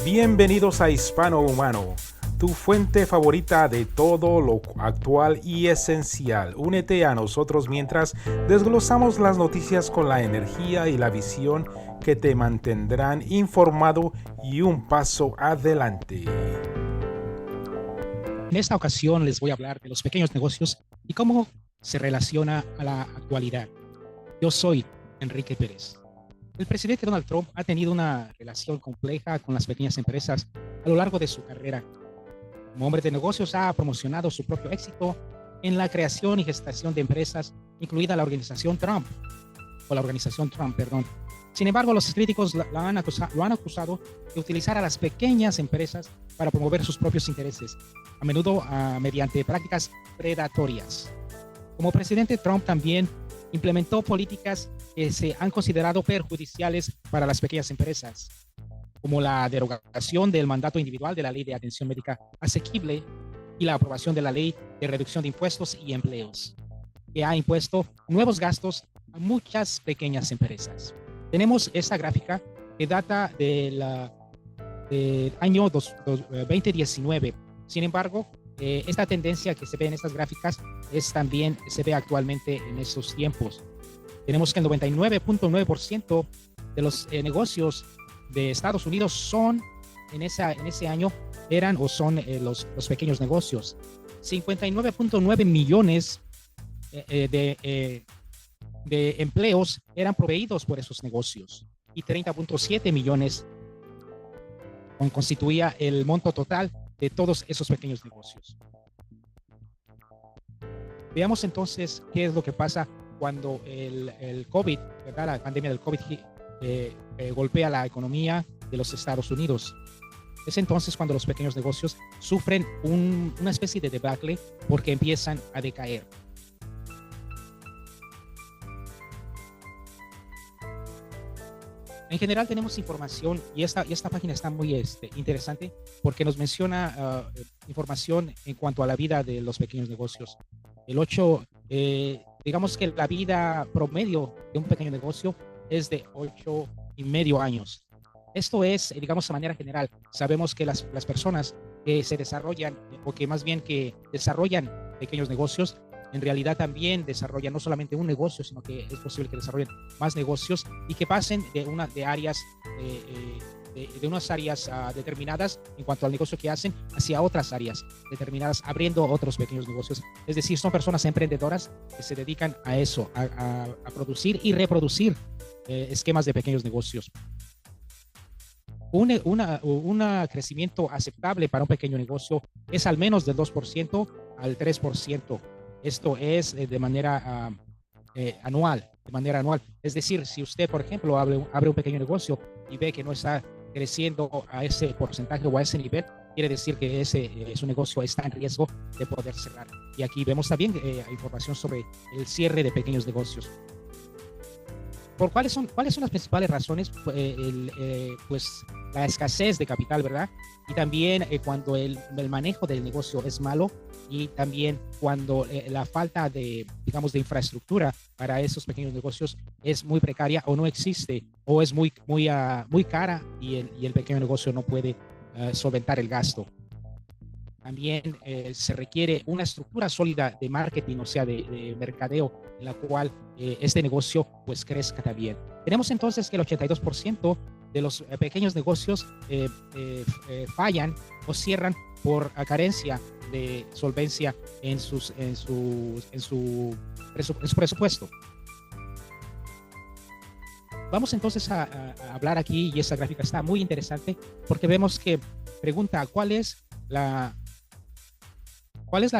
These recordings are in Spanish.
Bienvenidos a Hispano Humano, tu fuente favorita de todo lo actual y esencial. Únete a nosotros mientras desglosamos las noticias con la energía y la visión que te mantendrán informado y un paso adelante. En esta ocasión les voy a hablar de los pequeños negocios y cómo se relaciona a la actualidad. Yo soy Enrique Pérez. El presidente Donald Trump ha tenido una relación compleja con las pequeñas empresas a lo largo de su carrera. Como hombre de negocios ha promocionado su propio éxito en la creación y gestación de empresas, incluida la organización Trump. Sin embargo, los críticos lo han acusado de utilizar a las pequeñas empresas para promover sus propios intereses, a menudo mediante prácticas predatorias. Como presidente, Trump también implementó políticas que se han considerado perjudiciales para las pequeñas empresas, como la derogación del mandato individual de la Ley de Atención Médica Asequible y la aprobación de la Ley de Reducción de Impuestos y Empleos, que ha impuesto nuevos gastos a muchas pequeñas empresas. Tenemos esta gráfica que data del año 2019. Sin embargo, esta tendencia que se ve en estas gráficas también se ve actualmente en estos tiempos. Tenemos que el 99.9% de los negocios de Estados Unidos son en ese año eran o son los pequeños negocios. 59.9 millones de empleos eran proveídos por esos negocios y 30.7 millones constituía el monto total de todos esos pequeños negocios. Veamos entonces qué es lo que pasa cuando el COVID, ¿verdad? La pandemia del COVID golpea la economía de los Estados Unidos. Es entonces cuando los pequeños negocios sufren una especie de debacle porque empiezan a decaer. En general tenemos información y esta página está muy interesante porque nos menciona información en cuanto a la vida de los pequeños negocios. Digamos que la vida promedio de un pequeño negocio es de 8,5 años. Esto es, digamos, de manera general. Sabemos que las personas que se desarrollan, o que más bien que desarrollan pequeños negocios, en realidad también desarrollan no solamente un negocio, sino que es posible que desarrollen más negocios y que pasen de unas áreas determinadas en cuanto al negocio que hacen hacia otras áreas determinadas, abriendo otros pequeños negocios. Es decir, son personas emprendedoras que se dedican a eso, a producir y reproducir esquemas de pequeños negocios. Un crecimiento aceptable para un pequeño negocio es al menos del 2% al 3%. Esto es de manera anual. Es decir, si usted, por ejemplo, abre un pequeño negocio y ve que no está creciendo a ese porcentaje o a ese nivel, quiere decir que su negocio está en riesgo de poder cerrar. Y aquí vemos también información sobre el cierre de pequeños negocios. ¿Cuáles son las principales razones? Pues la escasez de capital, ¿verdad? Y también cuando el manejo del negocio es malo, y también cuando la falta de infraestructura para esos pequeños negocios es muy precaria o no existe, o es muy cara y el pequeño negocio no puede solventar el gasto. También se requiere una estructura sólida de marketing, o sea, de mercadeo, en la cual este negocio pues crezca también. Tenemos entonces que el 82% de los pequeños negocios fallan o cierran por carencia de solvencia en su presupuesto. Vamos entonces a hablar aquí, y esta gráfica está muy interesante porque vemos que pregunta cuál es la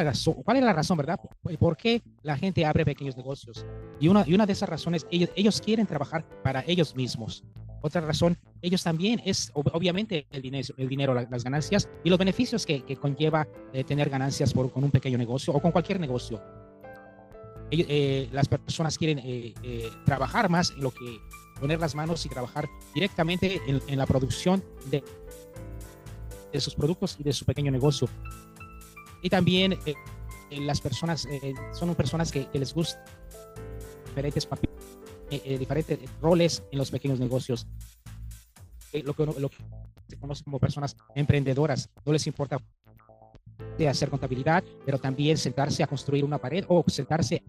razón, ¿verdad? ¿Por qué la gente abre pequeños negocios? Y una de esas razones, ellos quieren trabajar para ellos mismos. Otra razón, ellos también es obviamente el dinero, las ganancias y los beneficios que conlleva tener ganancias con un pequeño negocio o con cualquier negocio. Las personas quieren trabajar más en lo que poner las manos y trabajar directamente en la producción de sus productos y de su pequeño negocio. Y también las personas son personas que les gusta diferentes papeles, diferentes roles en los pequeños negocios. Lo que conocen como personas emprendedoras. No les importa de hacer contabilidad, pero también sentarse a construir una pared o sentarse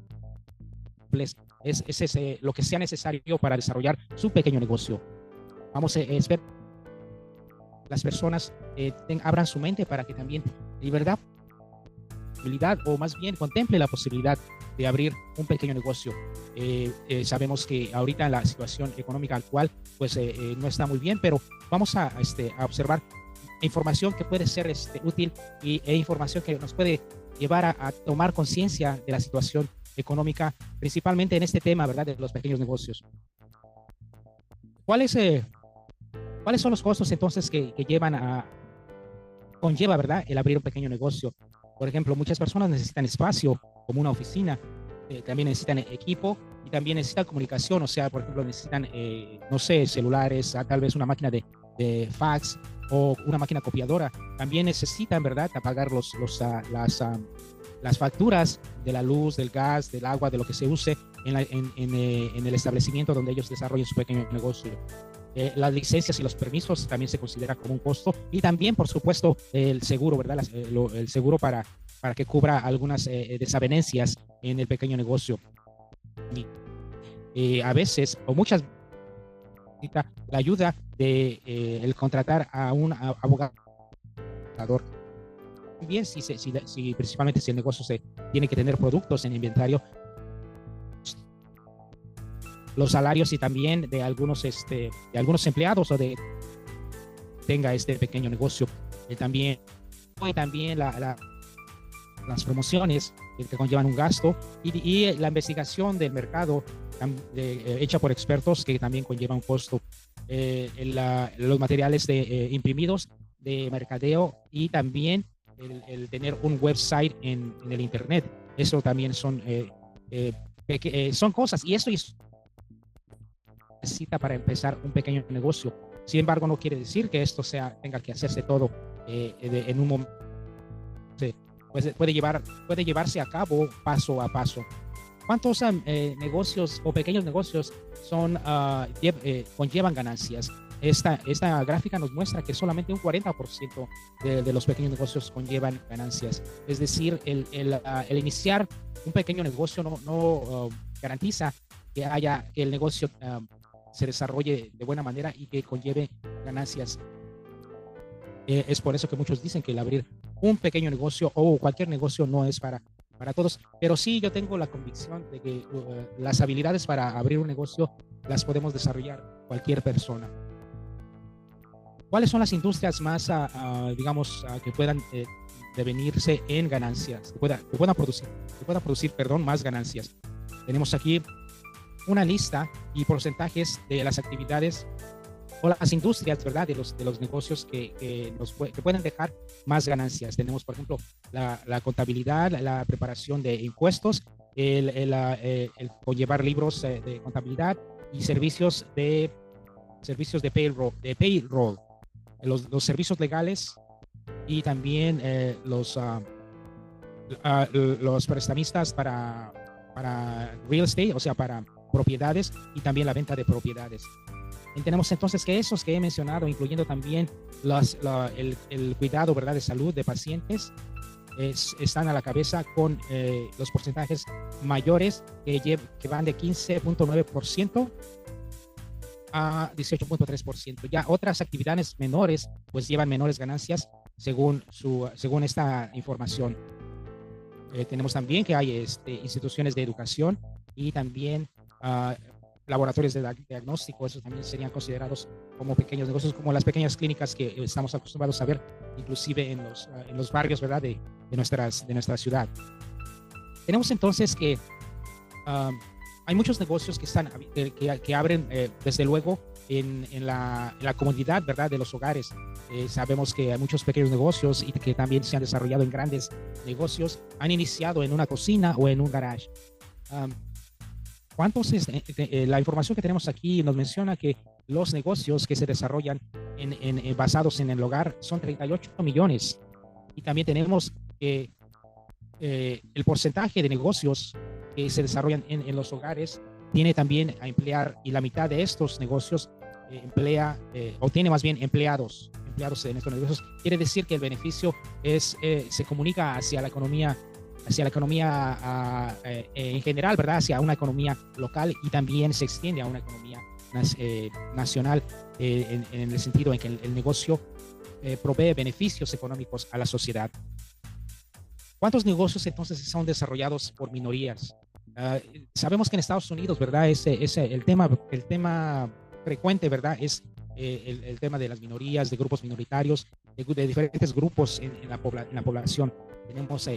es lo que sea necesario para desarrollar su pequeño negocio. Vamos a esperar las personas abran su mente para que también, de verdad, o más bien contemple la posibilidad de abrir un pequeño negocio. Sabemos que ahorita en la situación económica actual pues no está muy bien, pero vamos a observar información que puede ser útil e información que nos puede llevar a tomar conciencia de la situación económica, principalmente en este tema, ¿verdad?, de los pequeños negocios. ¿Cuáles son los costos entonces que conlleva, ¿verdad?, el abrir un pequeño negocio? Por ejemplo, muchas personas necesitan espacio, como una oficina, también necesitan equipo y también necesitan comunicación, o sea, por ejemplo, necesitan, no sé, celulares, tal vez una máquina de fax o una máquina copiadora. También necesitan, ¿verdad?, pagar las facturas de la luz, del gas, del agua, de lo que se use en el establecimiento donde ellos desarrollen su pequeño negocio. Las licencias y los permisos también se considera como un costo, y también, por supuesto, el seguro, ¿verdad? El seguro para que cubra algunas desavenencias en el pequeño negocio. A veces, o muchas veces, la ayuda de el contratar a un abogado. Bien, principalmente si el negocio tiene que tener productos en inventario, los salarios y también de algunos empleados o de tenga este pequeño negocio. También las promociones que conllevan un gasto y la investigación del mercado hecha por expertos, que también conlleva un costo. Los materiales imprimidos de mercadeo y también el tener un website en el internet. Eso también son cosas, y eso necesita para empezar un pequeño negocio. Sin embargo, no quiere decir que esto tenga que hacerse todo en un momento. Puede llevarse a cabo paso a paso. ¿Cuántos negocios o pequeños negocios conllevan ganancias? Esta gráfica nos muestra que solamente un 40% de los pequeños negocios conllevan ganancias. Es decir, el iniciar un pequeño negocio no garantiza que el negocio se desarrolle de buena manera y que conlleve ganancias. Es por eso que muchos dicen que el abrir un pequeño negocio o cualquier negocio no es para todos, pero sí, yo tengo la convicción de que las habilidades para abrir un negocio las podemos desarrollar cualquier persona. ¿Cuáles son las industrias más, que puedan devenirse en ganancias, que puedan producir, más ganancias? Tenemos aquí una lista y porcentajes de las actividades o las industrias, ¿verdad?, de los negocios que pueden dejar más ganancias. Tenemos, por ejemplo, la contabilidad, la preparación de impuestos, el conllevar libros de contabilidad y servicios de payroll, los servicios legales, y también los prestamistas para real estate, o sea, para propiedades, y también la venta de propiedades. Y tenemos entonces que esos que he mencionado, incluyendo también el cuidado, ¿verdad?, de salud de pacientes, están a la cabeza con los porcentajes mayores que van de 15.9% a 18.3%. Ya otras actividades menores pues llevan menores ganancias según esta información. Tenemos también que hay instituciones de educación y también laboratorios de diagnóstico. Esos también serían considerados como pequeños negocios, como las pequeñas clínicas que estamos acostumbrados a ver, inclusive en los barrios, ¿verdad?, de nuestra ciudad. Tenemos entonces que hay muchos negocios que abren desde luego en la comodidad, ¿verdad?, de los hogares. Sabemos que hay muchos pequeños negocios y que también se han desarrollado en grandes negocios, han iniciado en una cocina o en un garage. La información que tenemos aquí nos menciona que los negocios que se desarrollan basados en el hogar son 38 millones. Y también tenemos que el porcentaje de negocios que se desarrollan en los hogares tiene también a emplear, y la mitad de estos negocios tiene más bien empleados empleados en estos negocios. Quiere decir que el beneficio se comunica hacia la economía en general, ¿verdad? Hacia una economía local y también se extiende a una economía nacional en el sentido en que el negocio provee beneficios económicos a la sociedad. ¿Cuántos negocios entonces son desarrollados por minorías? Sabemos que en Estados Unidos, ¿verdad? El tema frecuente, ¿verdad? Es el tema de las minorías, de grupos minoritarios, de diferentes grupos en la población. Tenemos,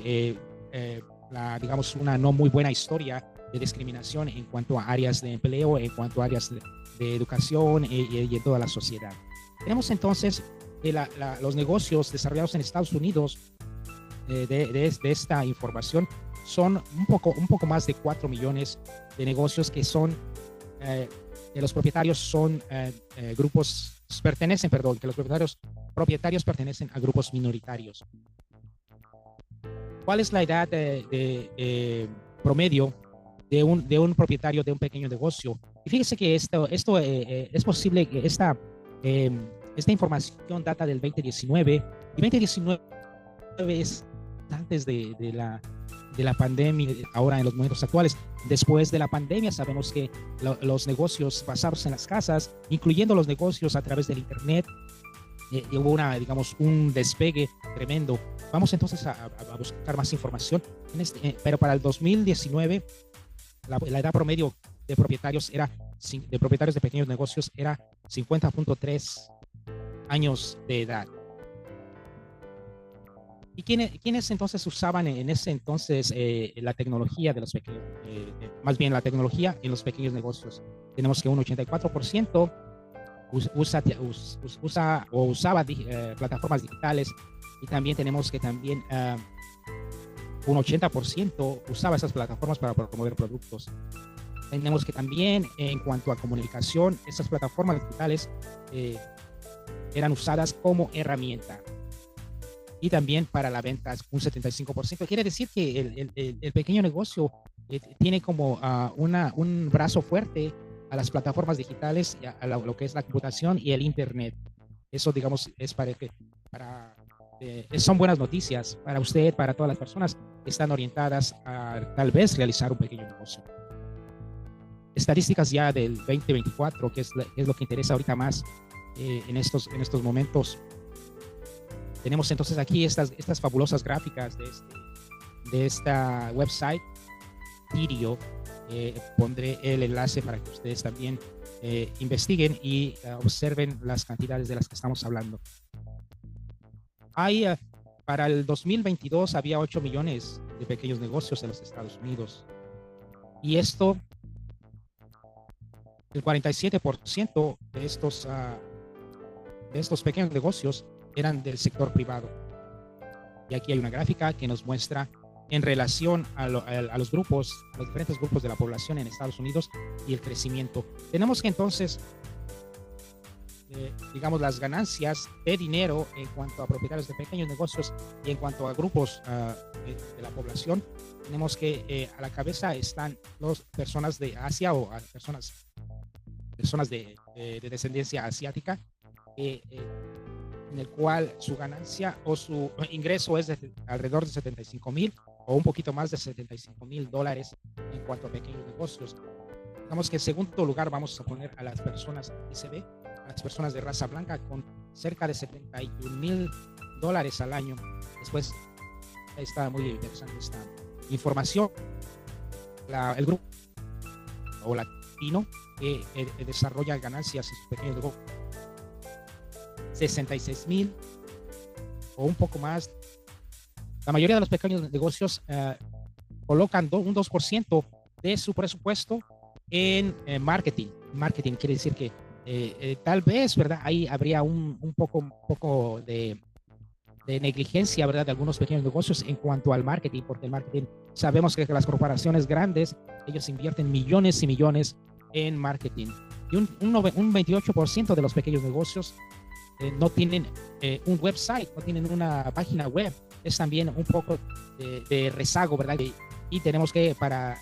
digamos, una no muy buena historia de discriminación en cuanto a áreas de empleo, en cuanto a áreas de educación y en toda la sociedad. Tenemos entonces los negocios desarrollados en Estados Unidos de esta información son un poco más de 4 millones de negocios que son que los propietarios son que los propietarios pertenecen a grupos minoritarios. ¿Cuál es la edad promedio de un propietario de un pequeño negocio? Y fíjese que esto es posible que esta información data del 2019 y 2019 es antes de la pandemia, ahora en los momentos actuales. Después de la pandemia sabemos que los negocios basados en las casas, incluyendo los negocios a través del internet, hubo un despegue tremendo. Vamos entonces a buscar más información. Pero para el 2019, la edad promedio de propietarios de pequeños negocios era 50.3 años de edad. ¿Y quiénes entonces usaban en ese entonces la tecnología de los pequeños, más bien la tecnología en los pequeños negocios? Tenemos que un 84% usaba plataformas digitales, y también tenemos que un 80% usaba esas plataformas para promover productos. Tenemos que también en cuanto a comunicación, esas plataformas digitales eran usadas como herramienta. Y también para la venta, un 75%. Quiere decir que el pequeño negocio tiene como un brazo fuerte a las plataformas digitales, a lo que es la computación y el internet. Eso, digamos, son buenas noticias para usted, para todas las personas que están orientadas a tal vez realizar un pequeño negocio. Estadísticas ya del 2024, que es lo que interesa ahorita más en estos momentos. Tenemos entonces aquí estas fabulosas gráficas de esta website, Video. Pondré el enlace para que ustedes también investiguen y observen las cantidades de las que estamos hablando. Para el 2022 había 8 millones de pequeños negocios en los Estados Unidos. Y el 47% de estos pequeños negocios eran del sector privado. Y aquí hay una gráfica que nos muestra en relación a los diferentes grupos de la población en Estados Unidos y el crecimiento. Tenemos que entonces, digamos, las ganancias de dinero en cuanto a propietarios de pequeños negocios y en cuanto a grupos de la población. Tenemos que a la cabeza están las personas de Asia o personas de descendencia asiática, en el cual su ganancia o su ingreso es de alrededor de 75,000 o un poquito más de $75,000 en cuanto a pequeños negocios. Digamos que en segundo lugar vamos a poner a las personas ICB, a las personas de raza blanca, con cerca de $71,000 al año. Después está muy interesante esta información. El grupo o latino que desarrolla ganancias en sus pequeños negocios, 66,000 o un poco más. La mayoría de los pequeños negocios colocan un 2% de su presupuesto en marketing. Marketing quiere decir que tal vez, ¿verdad? Ahí habría un poco de negligencia, ¿verdad? De algunos pequeños negocios en cuanto al marketing, porque el marketing, sabemos que las corporaciones grandes, ellos invierten millones y millones en marketing. Y un 28% de los pequeños negocios no tienen un website, no tienen una página web. Es también un poco de rezago, ¿verdad? Y tenemos que, para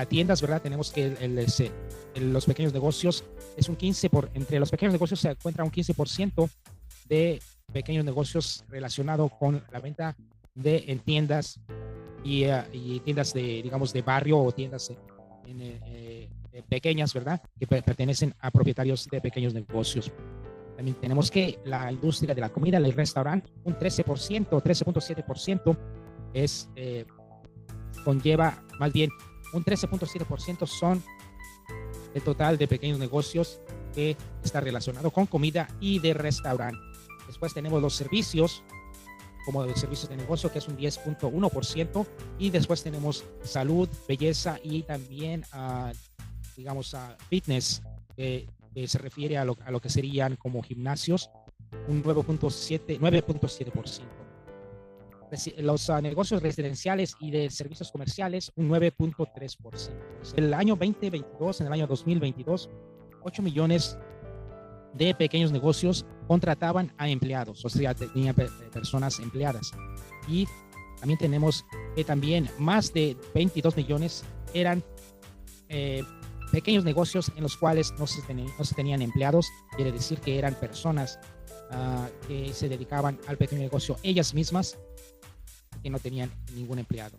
tiendas, ¿verdad? Tenemos que los pequeños negocios, entre los pequeños negocios se encuentra un 15% de pequeños negocios relacionados con la venta en tiendas y tiendas de, digamos, de barrio o tiendas pequeñas, ¿verdad? Que pertenecen a propietarios de pequeños negocios. También tenemos que la industria de la comida, el restaurante, un 13%, 13.7% conlleva, más bien, un 13.7% son el total de pequeños negocios que está relacionado con comida y de restaurante. Después tenemos los servicios, como de servicios de negocio, que es un 10.1%, y después tenemos salud, belleza y también, digamos, fitness, que se refiere a lo que serían como gimnasios, un 9.7%. Los negocios residenciales y de servicios comerciales, un 9.3%. El año 2022, en el año 2022, 8 millones de pequeños negocios contrataban a empleados, o sea, tenían personas empleadas. Y también tenemos que también más de 22 millones eran pequeños negocios en los cuales no se tenían empleados. Quiere decir que eran personas que se dedicaban al pequeño negocio ellas mismas, que no tenían ningún empleado.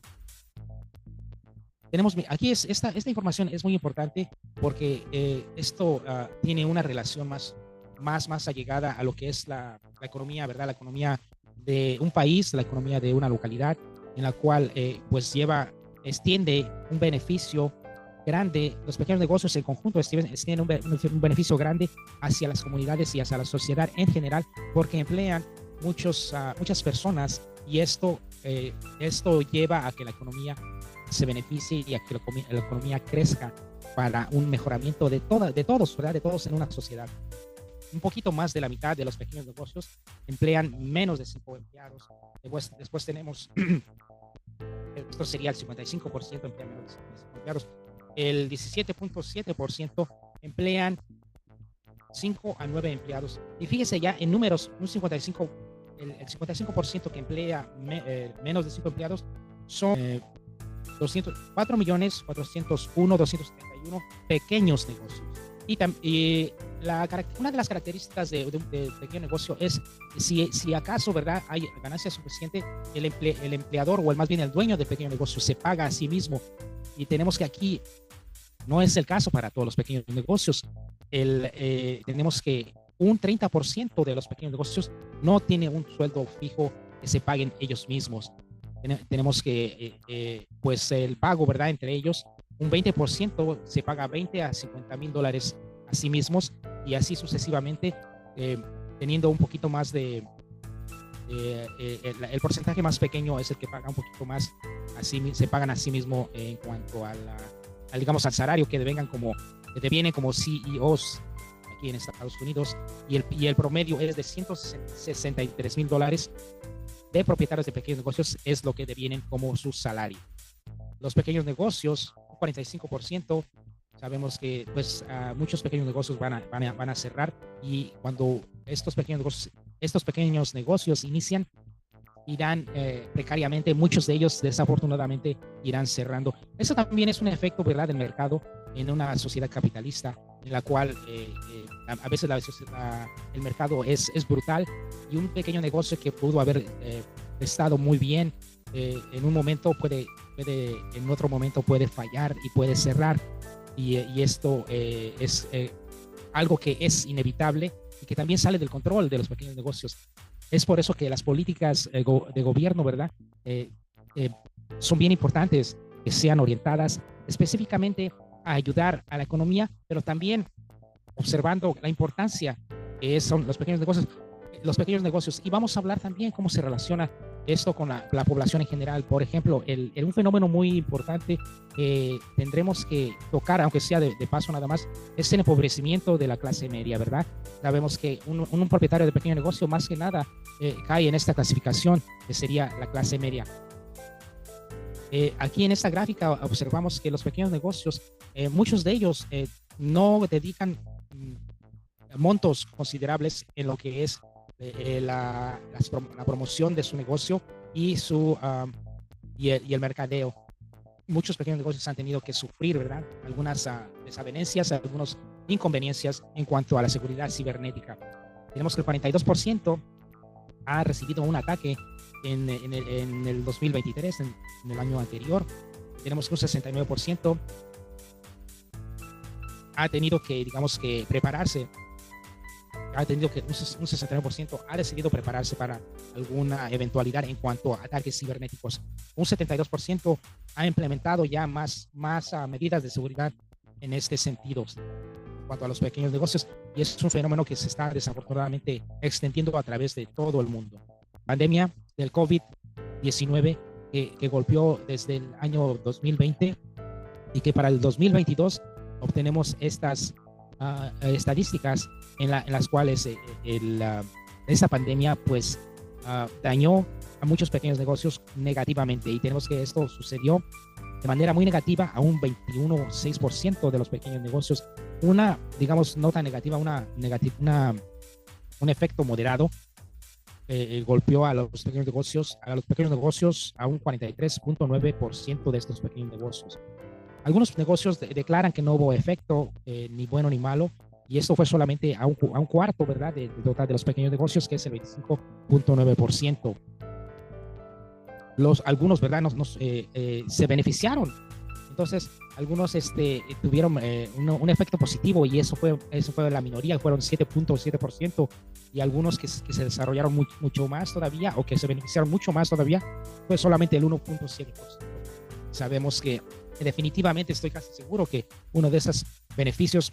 Tenemos aquí esta información es muy importante porque esto tiene una relación más allegada a lo que es la economía, ¿verdad? La economía de un país, la economía de una localidad, en la cual pues extiende un beneficio grande. Los pequeños negocios en conjunto extienden un beneficio grande hacia las comunidades y hacia la sociedad en general, porque emplean muchas personas, y esto lleva a que la economía se beneficie y a que la economía crezca para un mejoramiento de todos, ¿verdad? De todos en una sociedad. Un poquito más de la mitad de los pequeños negocios emplean menos de 5 empleados. Después tenemos, esto sería el 55% emplean menos de 5 empleados. El 17.7% emplean 5 a 9 empleados. Y fíjese ya en números, el 55% que emplea menos de 5 empleados son 4.401.271 pequeños negocios. Y una de las características de pequeño negocio es si acaso, ¿verdad?, hay ganancia suficiente, el empleador, o más bien el dueño del pequeño negocio, se paga a sí mismo. Y tenemos que aquí no es el caso para todos los pequeños negocios. Tenemos que un 30% de los pequeños negocios no tiene un sueldo fijo que se paguen ellos mismos. Tenemos que, pues el pago, ¿verdad?, entre ellos, un 20% se paga $20,000 a $50,000 a sí mismos, y así sucesivamente, teniendo un poquito más el porcentaje más pequeño es el que paga un poquito más, se pagan a sí mismo en cuanto digamos, al salario que devienen como CEOs aquí en Estados Unidos, y el promedio es de $163,000 de propietarios de pequeños negocios, es lo que devienen como su salario. Los pequeños negocios, 45%, sabemos que pues muchos pequeños negocios van a cerrar, y cuando estos pequeños negocios inician, irán precariamente, muchos de ellos desafortunadamente irán cerrando. Eso también es un efecto, ¿verdad?, del mercado en una sociedad capitalista, en la cual a veces el mercado es brutal, y un pequeño negocio que pudo haber estado muy bien en un momento en otro momento puede fallar y puede cerrar, y esto es algo que es inevitable y que también sale del control de los pequeños negocios. Es por eso que las políticas de gobierno, ¿verdad?, son bien importantes, que sean orientadas específicamente a ayudar a la economía, pero también observando la importancia que son los pequeños negocios. Y vamos a hablar también cómo se relaciona esto con la población en general. Por ejemplo, un fenómeno muy importante que tendremos que tocar, aunque sea de paso nada más, es el empobrecimiento de la clase media, ¿verdad? Sabemos que un propietario de pequeño negocio más que nada cae en esta clasificación, que sería la clase media. Aquí en esta gráfica observamos que los pequeños negocios, muchos de ellos no dedican montos considerables en lo que es la promoción de su negocio y el mercadeo. Muchos pequeños negocios han tenido que sufrir, ¿verdad?, algunas desavenencias, algunas inconveniencias en cuanto a la seguridad cibernética. Tenemos que el 42% ha recibido un ataque en el 2023, en el año anterior. Tenemos que un 69% ha tenido que, digamos, que prepararse, ha tenido que un 69% ha decidido prepararse para alguna eventualidad en cuanto a ataques cibernéticos. Un 72% ha implementado ya más medidas de seguridad en este sentido en cuanto a los pequeños negocios, y es un fenómeno que se está desafortunadamente extendiendo a través de todo el mundo. Pandemia del COVID-19 que golpeó desde el año 2020 y que para el 2022 obtenemos estas estadísticas en las cuales esta pandemia pues dañó a muchos pequeños negocios negativamente, y tenemos que esto sucedió de manera muy negativa a un 21,6% de los pequeños negocios. Una, digamos, nota negativa, un efecto moderado golpeó a los pequeños negocios, a un 43,9% de estos pequeños negocios. Algunos negocios declaran que no hubo efecto ni bueno ni malo, y esto fue solamente a un cuarto, ¿verdad?, del total de los pequeños negocios, que es el 25,9%. Algunos, ¿verdad?, se beneficiaron. Entonces, algunos tuvieron un efecto positivo, y eso fue la minoría, fueron 7,7%, y algunos que se desarrollaron mucho más todavía, o que se beneficiaron mucho más todavía, fue solamente el 1,7%. Sabemos que definitivamente, estoy casi seguro que uno de esos beneficios,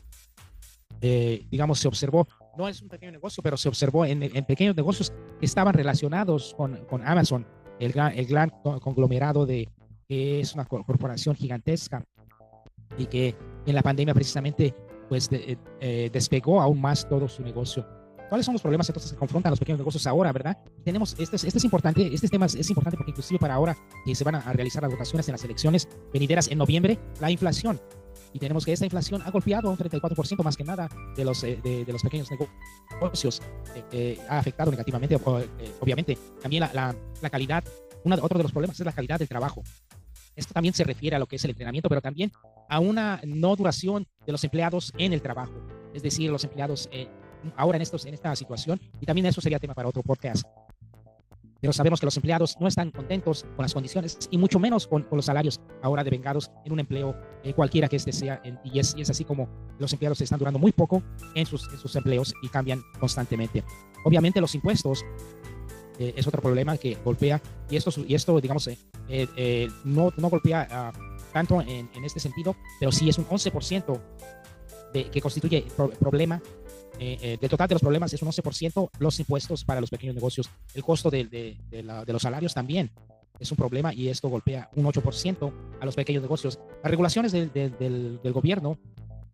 digamos, se observó, no es un pequeño negocio, pero se observó en pequeños negocios que estaban relacionados con Amazon, el gran conglomerado que es una corporación gigantesca, y que en la pandemia precisamente pues despegó aún más todo su negocio. ¿Cuáles son los problemas entonces que confrontan los pequeños negocios ahora, verdad? Tenemos, este es importante, este tema es importante porque inclusive para ahora que se van a realizar las votaciones en las elecciones venideras en noviembre, la inflación. Y tenemos que esta inflación ha golpeado un 34% más que nada de los pequeños negocios. Ha afectado negativamente, obviamente. También la calidad, otro de los problemas es la calidad del trabajo. Esto también se refiere a lo que es el entrenamiento, pero también a una no duración de los empleados en el trabajo. Es decir, los empleados ahora en esta situación, y también eso sería tema para otro podcast. Pero sabemos que los empleados no están contentos con las condiciones, y mucho menos con los salarios ahora devengados en un empleo cualquiera que este sea, y es así como los empleados están durando muy poco en sus empleos y cambian constantemente. Obviamente los impuestos es otro problema que golpea, y esto digamos, no golpea tanto en este sentido, pero sí es un 11% que constituye problema. Del total de los problemas es un 11% los impuestos para los pequeños negocios. El costo de los salarios también es un problema, y esto golpea un 8% a los pequeños negocios. Las regulaciones del gobierno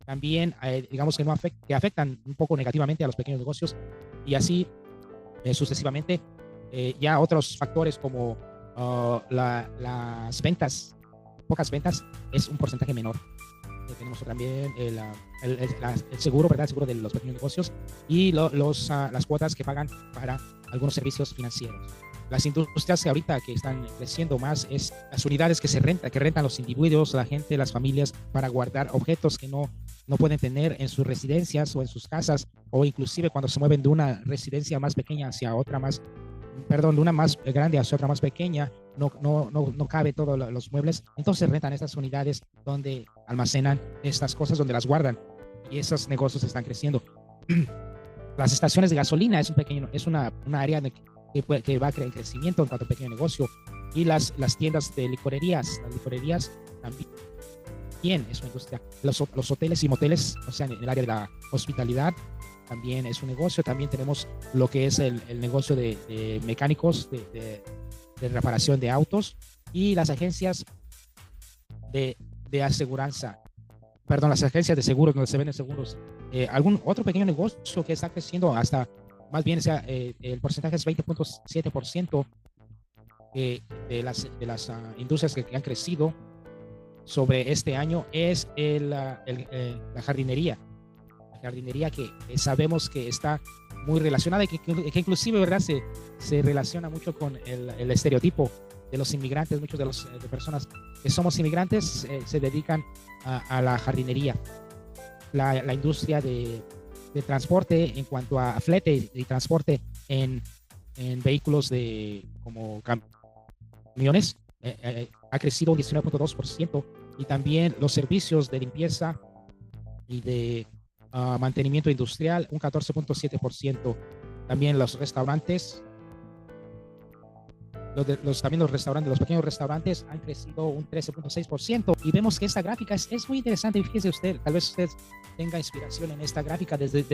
también, digamos que afectan un poco negativamente a los pequeños negocios, y así sucesivamente. Ya otros factores como las ventas, pocas ventas, es un porcentaje menor. Tenemos también el seguro, ¿verdad? El seguro de los pequeños negocios, y las cuotas que pagan para algunos servicios financieros. Las industrias que ahorita que están creciendo más es las unidades que rentan los individuos, la gente, las familias, para guardar objetos que no pueden tener en sus residencias o en sus casas, o inclusive cuando se mueven de una residencia más pequeña hacia otra de una más grande hacia otra más pequeña, no cabe todos los muebles. Entonces rentan estas unidades donde almacenan estas cosas, donde las guardan, y esos negocios están creciendo. Las estaciones de gasolina es una área que va a crear crecimiento en cuanto a pequeño negocio, y las tiendas de licorerías, las licorerías también es una industria. Los hoteles y moteles, o sea, en el área de la hospitalidad, también es un negocio. También tenemos lo que es el negocio de mecánicos, de reparación de autos, y las agencias de aseguranza, perdón, las agencias de seguros, donde se venden seguros. Algún otro pequeño negocio que está creciendo hasta, más bien, el porcentaje es 20,7% de las industrias que han crecido sobre este año, es la jardinería. Jardinería, que sabemos que está muy relacionada, y que inclusive, ¿verdad?, se relaciona mucho con el estereotipo de los inmigrantes. Muchos de personas que somos inmigrantes se dedican a la jardinería. La industria de de transporte en cuanto a flete y transporte en vehículos como camiones ha crecido un 19.2%, y también los servicios de limpieza y de mantenimiento industrial un 14.7%. También los restaurantes, también los pequeños restaurantes han crecido un 13.6%, y vemos que esta gráfica es muy interesante. Fíjese usted, tal vez usted tenga inspiración en esta gráfica desde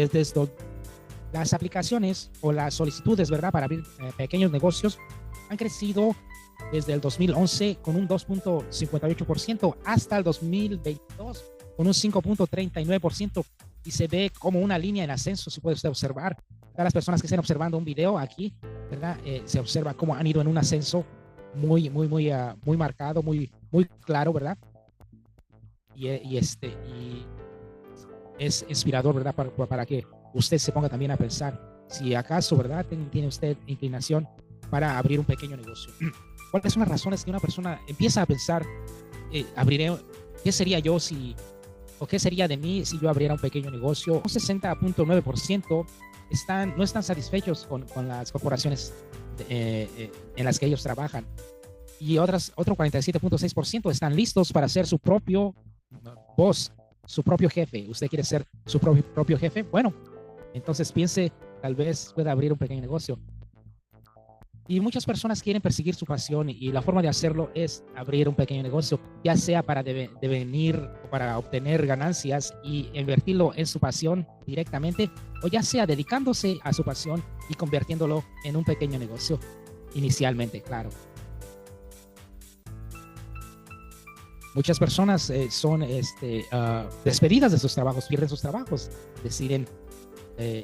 las aplicaciones o las solicitudes, ¿verdad?, para abrir pequeños negocios han crecido desde el 2011 con un 2.58% hasta el 2022 con un 5.39%, y se ve como una línea en ascenso, si puede usted observar. Todas las personas que estén observando un video aquí, ¿verdad?, se observa cómo han ido en un ascenso muy marcado, muy claro, ¿verdad? Y es inspirador, ¿verdad?, para que usted se ponga también a pensar si acaso, ¿verdad?, tiene usted inclinación para abrir un pequeño negocio. ¿Cuáles son las razones que una persona empieza a pensar, qué sería yo o qué sería de mí si yo abriera un pequeño negocio? Un 60.9% no están satisfechos con las corporaciones en las que ellos trabajan, y otro 47.6% están listos para ser su propio boss, su propio jefe. ¿Usted quiere ser su propio jefe? Bueno, entonces piense, tal vez pueda abrir un pequeño negocio. Y muchas personas quieren perseguir su pasión, y la forma de hacerlo es abrir un pequeño negocio, ya sea para devenir o para obtener ganancias y invertirlo en su pasión directamente, o ya sea dedicándose a su pasión y convirtiéndolo en un pequeño negocio inicialmente, claro. Muchas personas son despedidas de sus trabajos, pierden sus trabajos, deciden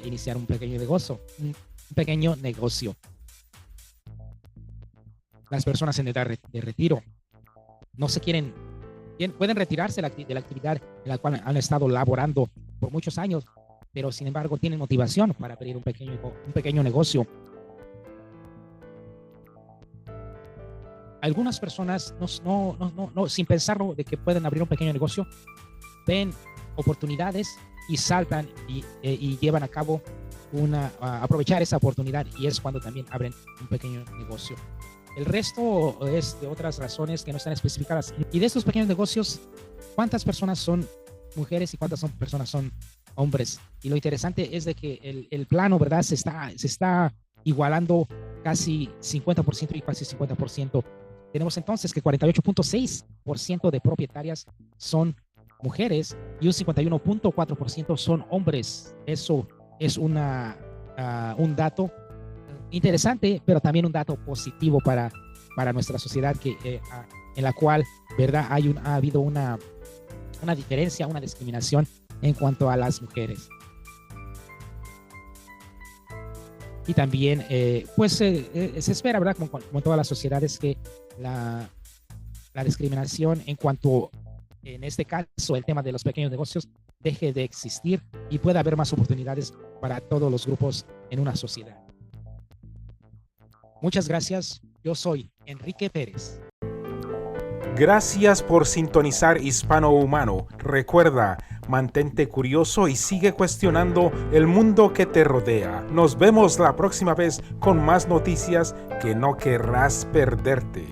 iniciar un pequeño negocio. Las personas en edad de retiro no se pueden retirarse de la actividad en la cual han estado laborando por muchos años, pero sin embargo tienen motivación para abrir un pequeño negocio. Algunas personas no, sin pensarlo de que pueden abrir un pequeño negocio, ven oportunidades y saltan y llevan a cabo aprovechar esa oportunidad, y es cuando también abren un pequeño negocio. El resto es de otras razones que no están especificadas. Y de estos pequeños negocios, ¿cuántas personas son mujeres y cuántas personas son hombres? Y lo interesante es de que el plano, ¿verdad?, se está igualando casi 50% y casi 50%. Tenemos entonces que 48.6% de propietarias son mujeres y un 51.4% son hombres. Eso es un dato interesante, pero también un dato positivo para nuestra sociedad, en la cual, ¿verdad?, ha habido una diferencia, una discriminación en cuanto a las mujeres. Y también, se espera, ¿verdad?, como en todas las sociedades, que la discriminación en este caso, el tema de los pequeños negocios, deje de existir y pueda haber más oportunidades para todos los grupos en una sociedad. Muchas gracias. Yo soy Enrique Pérez. Gracias por sintonizar Hispano Humano. Recuerda, mantente curioso y sigue cuestionando el mundo que te rodea. Nos vemos la próxima vez con más noticias que no querrás perderte.